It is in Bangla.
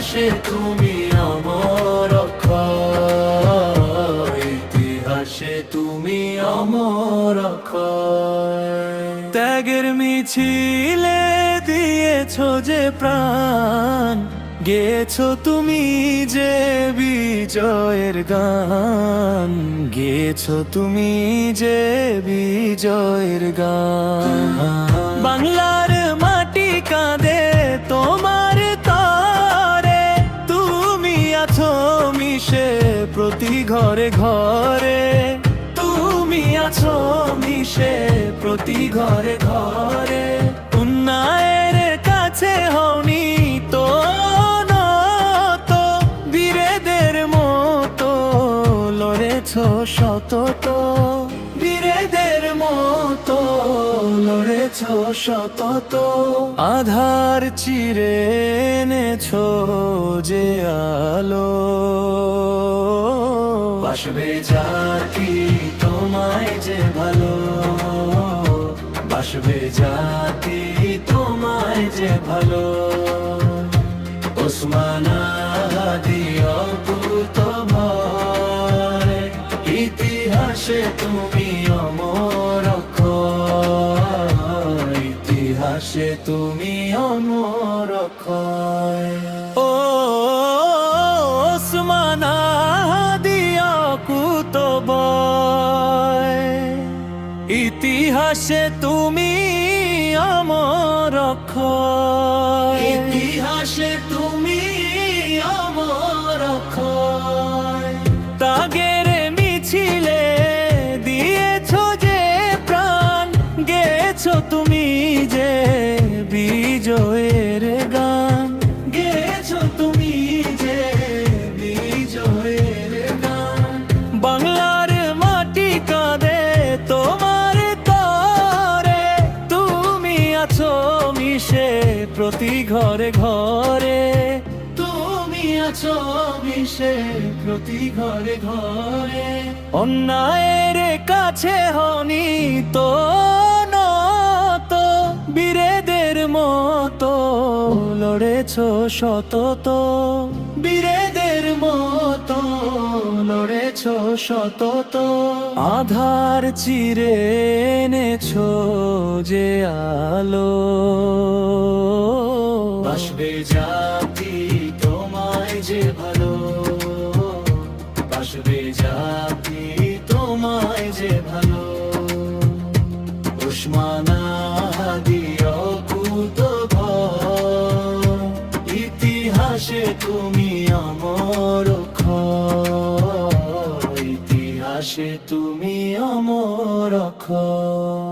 ইতিহাসে তুমি অমর অক্ষয়, ইতিহাসে তুমি অমর অক্ষয়। ত্যাগের মিছিলে দিয়েছো যে প্রাণ, গেয়েছো তুমি যে বিজয়ের গান, গেয়েছো তুমি যে বিজয়ের গান। বাংলার মাটি কাঁদে তোমার তরে, তুমি আছো মিশে প্রতি ঘরে ঘরে, তুমি আছো মিশে প্রতি ঘরে ঘরে। উন্নয়নের কাছে হওনি তো নত, বীরেদের মতো লড়েছো সতত, বীরেদের মতো লড়েছো সতত। আধার চিরে এনেছো যে আলো, বাসবে জাতি তোমায় যে ভালো, বাসবে জাতি তোমায় যে ভালো। ওসমান হাদি অকুতোভয়, ইতিহাসে তুমি অমর অক্ষয়, ইতিহাসে তুমি অমর অক্ষয়। ও ওসমান হাদি অকুতোভয়, ইতিহাসে তুমি অমর অক্ষয়, ইতিহাসে তুমি অমর অক্ষয়। ত্যাগের মিছিলে দিয়েছো যে প্রাণ, গেয়েছো তুমি যে বিজয়ের গান, গেয়েছো তুমি যে বিজয়ের গান। বাংলার মাটি কাঁদে তোমার তরে, তুমি আছো মিশে প্রতি ঘরে ঘরে, তুমি আছো মিশে প্রতি ঘরে ঘরে। অন্যায়ের কাছে হওনি তো নত, বীরেদের মতো লড়েছো সতত, বীরেদের মতো লড়েছো সতত। আধার চিরে এনেছো যে আলো, বাসবে জাতি তোমায় যে ভালো, বাসবে জাতি তোমায় যে ভালো। ওসমান হাদি অকুতোভয়, ইতিহাসে তুমি অমর অক্ষয়, ইতিহাসে তুমি অমর অক্ষয়।